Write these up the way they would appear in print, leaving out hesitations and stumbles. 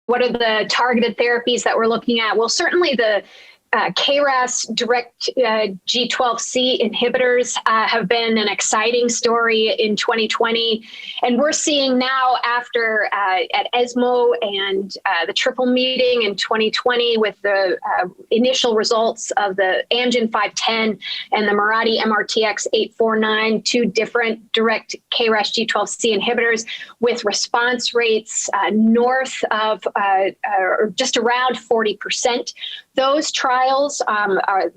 What are the targeted therapies that we're looking at? Well, certainly the KRAS direct G12C inhibitors have been an exciting story in 2020. And we're seeing now after at ESMO and the triple meeting in 2020 with the initial results of the Amgen 510 and the Mirati MRTX 849, two different direct KRAS G12C inhibitors with response rates north of or just around 40%. Those trials,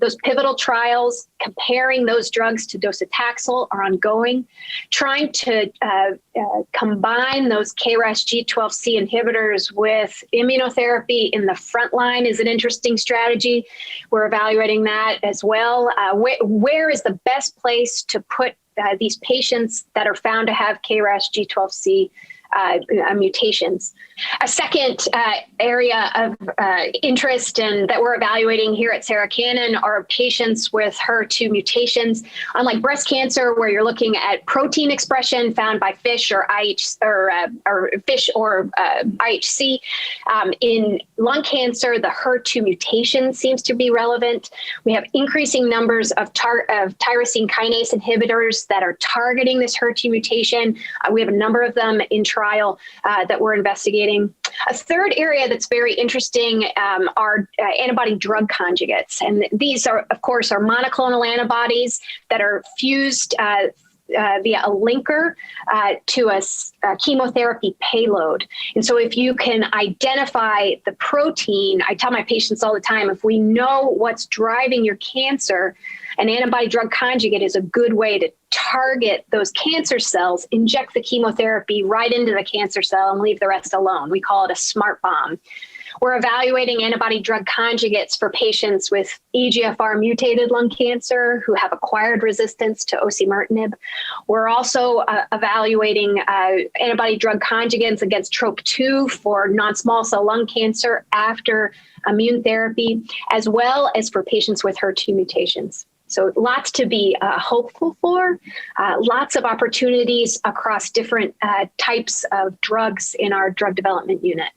those pivotal trials comparing those drugs to doxcetaxel are ongoing. Trying to combine those KRAS G12C inhibitors with immunotherapy in the front line is an interesting strategy. We're evaluating that as well. Where is the best place to put these patients that are found to have KRAS G12C mutations? A second area of interest and that we're evaluating here at Sarah Cannon are patients with HER2 mutations. Unlike breast cancer, where you're looking at protein expression found by FISH or IHC, in lung cancer, the HER2 mutation seems to be relevant. We have increasing numbers of tyrosine kinase inhibitors that are targeting this HER2 mutation. We have a number of them in trial that we're investigating. A third area that's very interesting are antibody-drug conjugates. And these are, of course, are monoclonal antibodies that are fused via a linker to a chemotherapy payload. And so if you can identify the protein, I tell my patients all the time, if we know what's driving your cancer, an antibody-drug conjugate is a good way to target those cancer cells, inject the chemotherapy right into the cancer cell and leave the rest alone. We call it a smart bomb. We're evaluating antibody-drug conjugates for patients with EGFR mutated lung cancer who have acquired resistance to osimertinib. We're also evaluating antibody-drug conjugates against TROP2 for non-small cell lung cancer after immune therapy, as well as for patients with HER2 mutations. So lots to be hopeful for, lots of opportunities across different types of drugs in our drug development unit.